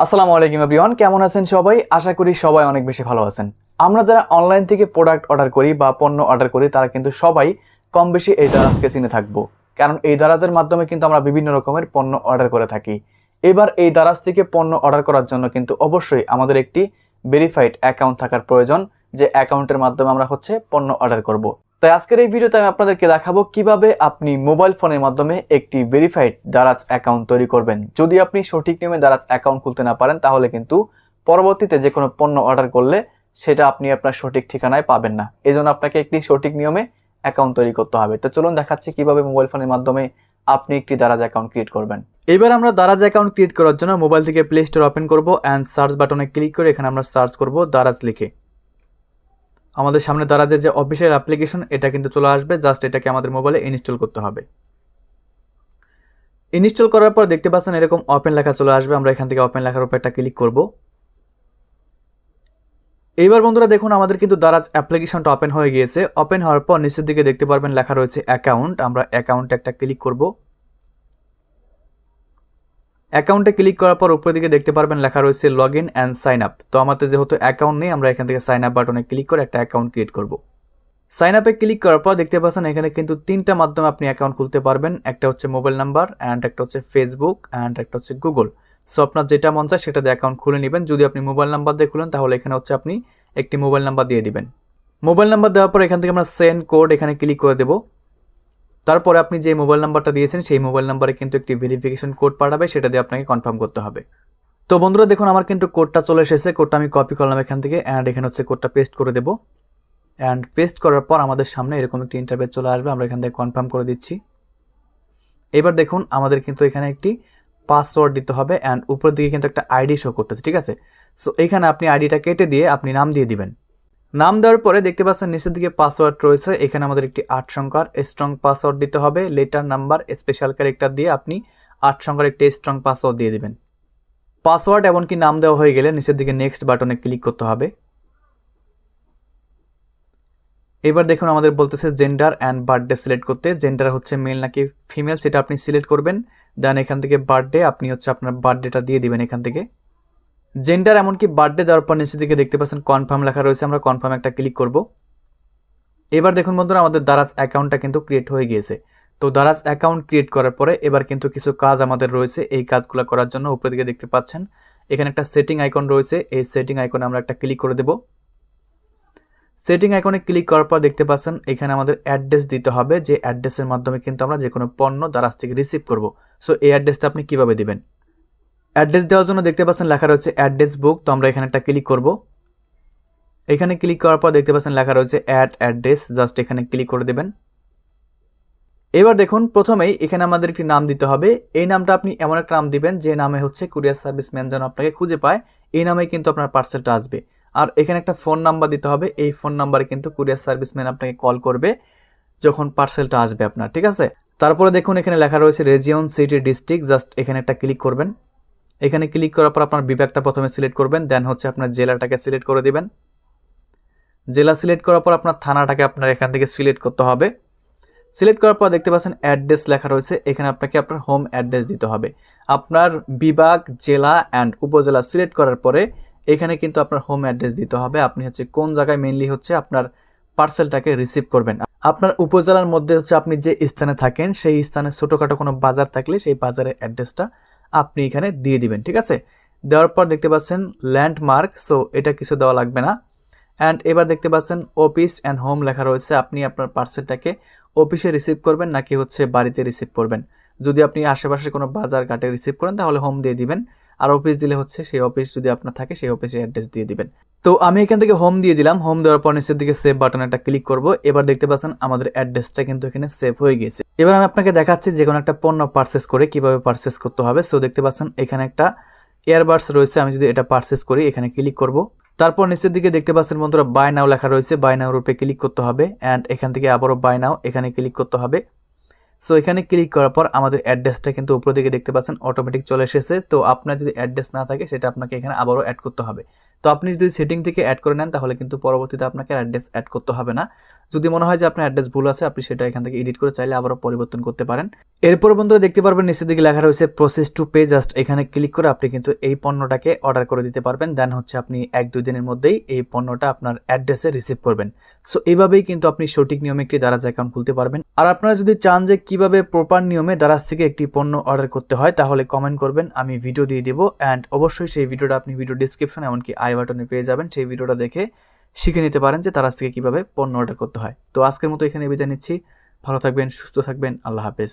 আসসালামু আলাইকুম এভরিওয়ান, কেমন আছেন সবাই? আশা করি সবাই অনেক বেশি ভালো আছেন। আমরা যারা অনলাইন থেকে প্রোডাক্ট অর্ডার করি বা পণ্য অর্ডার করি তারা কিন্তু সবাই কম বেশি এই দারাজকে চিনে থাকবো, কারণ এই দারাজের মাধ্যমে কিন্তু আমরা বিভিন্ন রকমের পণ্য অর্ডার করে থাকি। এবার এই দারাজ থেকে পণ্য অর্ডার করার জন্য কিন্তু অবশ্যই আমাদের একটি ভেরিফাইড অ্যাকাউন্ট থাকার প্রয়োজন, যে অ্যাকাউন্টের মাধ্যমে আমরা পণ্য অর্ডার করব। তাই আজকের এই ভিডিওতে আমি আপনাদেরকে দেখাবো কিভাবে আপনি মোবাইল ফোনের মাধ্যমে একটি ভেরিফাইড দারাজ অ্যাকাউন্ট তৈরি করবেন। যদি আপনি সঠিক নিয়মে দারাজ অ্যাকাউন্ট খুলতে না পারেন তাহলে কিন্তু পরবর্তীতে যে কোনো পণ্য অর্ডার করলে সেটা আপনি আপনার সঠিক ঠিকানায় পাবেন না। এজন্য আপনাকে একটি সঠিক নিয়মে অ্যাকাউন্ট তৈরি করতে হবে। তো চলুন দেখাচ্ছি কিভাবে মোবাইল ফোনের মাধ্যমে আপনি একটি দারাজ অ্যাকাউন্ট ক্রিয়েট করবেন। এবার আমরা দারাজ অ্যাকাউন্ট ক্রিয়েট করার জন্য মোবাইল থেকে প্লে স্টোর ওপেন করব অ্যান্ড সার্চ বাটনে ক্লিক করে এখানে আমরা সার্চ করব দারাজ লিখে। আমাদের সামনে দারাজের যে অফিসিয়াল অ্যাপ্লিকেশন এটা কিন্তু চলে আসবে। জাস্ট এটাকে আমাদের মোবাইলে ইনস্টল করতে হবে। ইনস্টল করার পর দেখতে পাচ্ছেন এরকম ওপেন লেখা চলে আসবে। আমরা এখান থেকে ওপেন লেখার উপর একটা ক্লিক করব। এইবার বন্ধুরা দেখুন আমাদের কিন্তু দারাজ অ্যাপ্লিকেশনটা ওপেন হয়ে গিয়েছে। ওপেন হওয়ার পর নিচের দিকে দেখতে পারবেন লেখা রয়েছে অ্যাকাউন্ট। আমরা অ্যাকাউন্টে একটা ক্লিক করব। অ্যাকাউন্টে ক্লিক করার পর উপরের দিকে দেখতে পারবেন লেখা রয়েছে log in and sign up. তো আমাদের যেহেতু অ্যাকাউন্ট নেই আমরা এখান থেকে সাইন আপ বাটনে ক্লিক করে একটা অ্যাকাউন্ট ক্রিয়েট করব। সাইন আপে ক্লিক করার পর দেখতে পাচ্ছেন এখানে কিন্তু তিনটা মাধ্যমে আপনি অ্যাকাউন্ট খুলতে পারবেন। একটা হচ্ছে মোবাইল নাম্বার, অ্যান্ড একটা হচ্ছে ফেসবুক, অ্যান্ড একটা হচ্ছে গুগল। সো আপনার যেটা মন চায় সেটা দিয়ে অ্যাকাউন্ট খুলে নেবেন। যদি আপনি মোবাইল নাম্বার দিয়ে খুলেন তাহলে এখানে আপনি একটি মোবাইল নাম্বার দিয়ে দিবেন। মোবাইল নাম্বার দেওয়ার পর এখান থেকে আমরা সেন্ড কোড এখানে ক্লিক করে দেব। তারপরে আপনি যে মোবাইল নাম্বারটা দিয়েছেন সেই মোবাইল নাম্বারে কিন্তু একটি ভেরিফিকেশন কোড পাঠাবে, সেটা দিয়ে আপনাকে কনফার্ম করতে হবে। তো বন্ধুরা দেখুন আমার কিন্তু কোডটা চলে এসেছে। কোডটা আমি কপি করলাম এখান থেকে, অ্যান্ড এখানে কোডটা পেস্ট করে দেব। অ্যান্ড পেস্ট করার পর আমাদের সামনে এরকম একটি ইন্টারফেস চলে আসবে। আমরা এখান থেকে কনফার্ম করে দিচ্ছি। এবার দেখুন আমাদের কিন্তু এখানে একটি পাসওয়ার্ড দিতে হবে, অ্যান্ড উপরের দিকে কিন্তু একটা আইডি শো করতেছে, ঠিক আছে। সো এখানে আপনি আইডিটা কেটে দিয়ে আপনি নাম দিয়ে দিবেন। নাম দেওয়ার পরে দেখতে পাচ্ছেন নিচের দিকে পাসওয়ার্ড রয়েছে। এখানে আমাদের একটি 8 সংখ্যার স্ট্রং পাসওয়ার্ড দিতে হবে। লেটার, নাম্বার, স্পেশাল ক্যারেক্টার দিয়ে আপনি 8 সংখ্যার একটি স্ট্রং পাসওয়ার্ড দিয়ে দিবেন। পাসওয়ার্ড এমনকি নাম দেওয়া হয়ে গেলে নিচের দিকে নেক্সট বাটনে ক্লিক করতে হবে। এবার দেখুন আমাদের বলতেছে জেন্ডার অ্যান্ড বার্থডে সিলেক্ট করতে। জেন্ডার হচ্ছে মেল নাকি ফিমেল সেটা আপনি সিলেক্ট করবেন। দেন এখান থেকে বার্থডে আপনি আপনার বার্থডেটা দিয়ে দিবেন এখান থেকে। জেন্ডার এমনকি বার্থডে দেওয়ার পর নিচের দিকে দেখতে পাচ্ছেন কনফার্ম লেখা রয়েছে। আমরা কনফার্ম একটা ক্লিক করব। এবার দেখুন বন্ধুরা আমাদের দারাজ অ্যাকাউন্টটা কিন্তু ক্রিয়েট হয়ে গিয়েছে। তো দারাজ অ্যাকাউন্ট ক্রিয়েট করার পরে এবার কিন্তু কিছু কাজ আমাদের রয়েছে। এই কাজগুলো করার জন্য উপরের দিকে দেখতে পাচ্ছেন এখানে একটা সেটিং আইকন রয়েছে। এই সেটিং আইকনে আমরা একটা ক্লিক করে দেব। সেটিং আইকনে ক্লিক করার পর দেখতে পাচ্ছেন এখানে আমাদের অ্যাড্রেস দিতে হবে, যে অ্যাড্রেসের মাধ্যমে কিন্তু আমরা যে কোনো পণ্য দারাজ থেকে রিসিভ করব। সো এই অ্যাড্রেসটা আপনি কিভাবে দিবেন? অ্যাড্রেস দেওয়ার জন্য দেখতে পাচ্ছেন লেখা রয়েছে অ্যাড্রেস বুক। তো আমরা এখানে একটা ক্লিক করব। এখানে ক্লিক করার পর দেখতে পাচ্ছেন লেখা রয়েছে অ্যাড অ্যাড্রেস। জাস্ট এখানে ক্লিক করে দেবেন। এবার দেখুন প্রথমেই এখানে আমাদের একটি নাম দিতে হবে। এই নামটা আপনি এমন একটা নাম দিবেন যে নামে কুরিয়ার সার্ভিসম্যান যেন আপনাকে খুঁজে পায়, এই নামে কিন্তু আপনার পার্সেলটা আসবে। আর এখানে একটা ফোন নাম্বার দিতে হবে। এই ফোন নাম্বারে কিন্তু কুরিয়ার সার্ভিসম্যান আপনাকে কল করবে যখন পার্সেলটা আসবে আপনার, ঠিক আছে। তারপরে দেখুন এখানে লেখা রয়েছে রিজিয়ন, সিটি, ডিস্ট্রিক্ট। জাস্ট এখানে একটা ক্লিক করবেন। এখানে ক্লিক করার পর আপনার বিভাগটা প্রথমে সিলেক্ট করবেন। দেন আপনার জেলাটাকে সিলেক্ট করে দিবেন। জেলা সিলেক্ট করার পর আপনার থানাটাকে আপনার এখান থেকে সিলেক্ট করতে হবে। সিলেক্ট করার পর দেখতে পাচ্ছেন অ্যাড্রেস লেখা রয়েছে। এখানে আপনাকে আপনার হোম অ্যাড্রেস দিতে হবে। আপনার বিভাগ, জেলা অ্যান্ড উপজেলা সিলেক্ট করার পরে এখানে কিন্তু আপনার হোম অ্যাড্রেস দিতে হবে। আপনি কোন জায়গায় মেইনলি আপনার পার্সেলটাকে রিসিভ করবেন। আপনার উপজেলার মধ্যে আপনি যে স্থানে থাকেন সেই স্থানে ছোটোখাটো কোনো বাজার থাকলে সেই বাজারের অ্যাড্রেসটা আপনি এখানে দিয়ে দিবেন, ঠিক আছে। দেওয়ার পর দেখতে পাচ্ছেন ল্যান্ডমার্ক, সো এটা কিছু দেওয়া লাগবে না। অ্যান্ড এবার দেখতে পাচ্ছেন অফিস অ্যান্ড হোম লেখা রয়েছে। আপনি আপনার পার্সেলটাকে অফিসে রিসিভ করবেন নাকি বাড়িতে রিসিভ করবেন। যদি আপনি আশেপাশে কোনো বাজার ঘাটে রিসিভ করেন তাহলে হোম দিয়ে দিবেন, আর অফিস দিলে সেই অফিস যদি আপনার থাকে সেই অফিসের অ্যাড্রেস দিয়ে দিবেন। তো আমি এখান থেকে হোম দিয়ে দিলাম। হোম দেওয়ার পর নিচের দিকে সেভ বাটনে একটা ক্লিক করব। এবার দেখতে পাচ্ছেন আমাদের অ্যাড্রেসটা কিন্তু এখানে সেভ হয়ে গিয়েছে। এবার আমি আপনাকে দেখাচ্ছি যে কোনো একটা পণ্য পারচেস করে কিভাবে পারচেস করতে হবে। সো দেখতে পাচ্ছেন এখানে একটা ইয়ারবাডস রয়েছে। আমি যদি এটা পারচেস করি এখানে ক্লিক করব। তারপর নিচের দিকে দেখতে পাচ্ছেন বন্ধুরা বাই নাও লেখা রয়েছে। বাই নাও রূপে ক্লিক করতে হবে, অ্যান্ড এখান থেকে আবারও বাই নাও এখানে ক্লিক করতে হবে। সো এখানে ক্লিক করার পর আমাদের অ্যাড্রেসটা কিন্তু উপর দিকে দেখতে পাচ্ছেন অটোমেটিক চলে এসেছে। তো আপনার যদি অ্যাড্রেস না থাকে সেটা আপনাকে এখানে আবারও অ্যাড করতে হবে। তো আপনি যদি সেটিং থেকে অ্যাড করে নেন তাহলে কিন্তু পরবর্তীতে আপনাকে অ্যাড্রেস অ্যাড করতে হবে না। যদি মনে হয় যে আপনার অ্যাড্রেস ভুল আছে, আপনি সেটা এখান থেকে এডিট করে চাইলে আবারও পরিবর্তন করতে পারেন। এরপর বন্ধুরা দেখতে পারবেন নিচের দিকে লেখা রয়েছে প্রসেস টু পে। জাস্ট এখানে ক্লিক করে আপনি কিন্তু এই পণ্যটাকে অর্ডার করে দিতে পারবেন। দেন হচ্ছে আপনি 1-2 দিনের মধ্যেই এই পণ্যটা আপনার অ্যাড্রেসে রিসিভ করবেন। সো এইভাবেই কিন্তু আপনি সঠিক নিয়মে একটি দারাজ অ্যাকাউন্ট খুলতে পারবেন। আর আপনারা যদি চান যে কিভাবে প্রপার নিয়মে দারাজ থেকে একটি পণ্য অর্ডার করতে হয় তাহলে কমেন্ট করবেন, আমি ভিডিও দিয়ে দিব। অ্যান্ড অবশ্যই সেই ভিডিওটা আপনি ভিডিও ডিসক্রিপশন এমনকি আই বাটনে পেয়ে যাবেন। সেই ভিডিওটা দেখে শিখে নিতে পারেন যে দারাজ থেকে কিভাবে পণ্য অর্ডার করতে হয়। তো আজকের মতো এখানে বিদায় নিচ্ছি। ভালো থাকবেন, সুস্থ থাকবেন, আল্লাহ হাফেজ।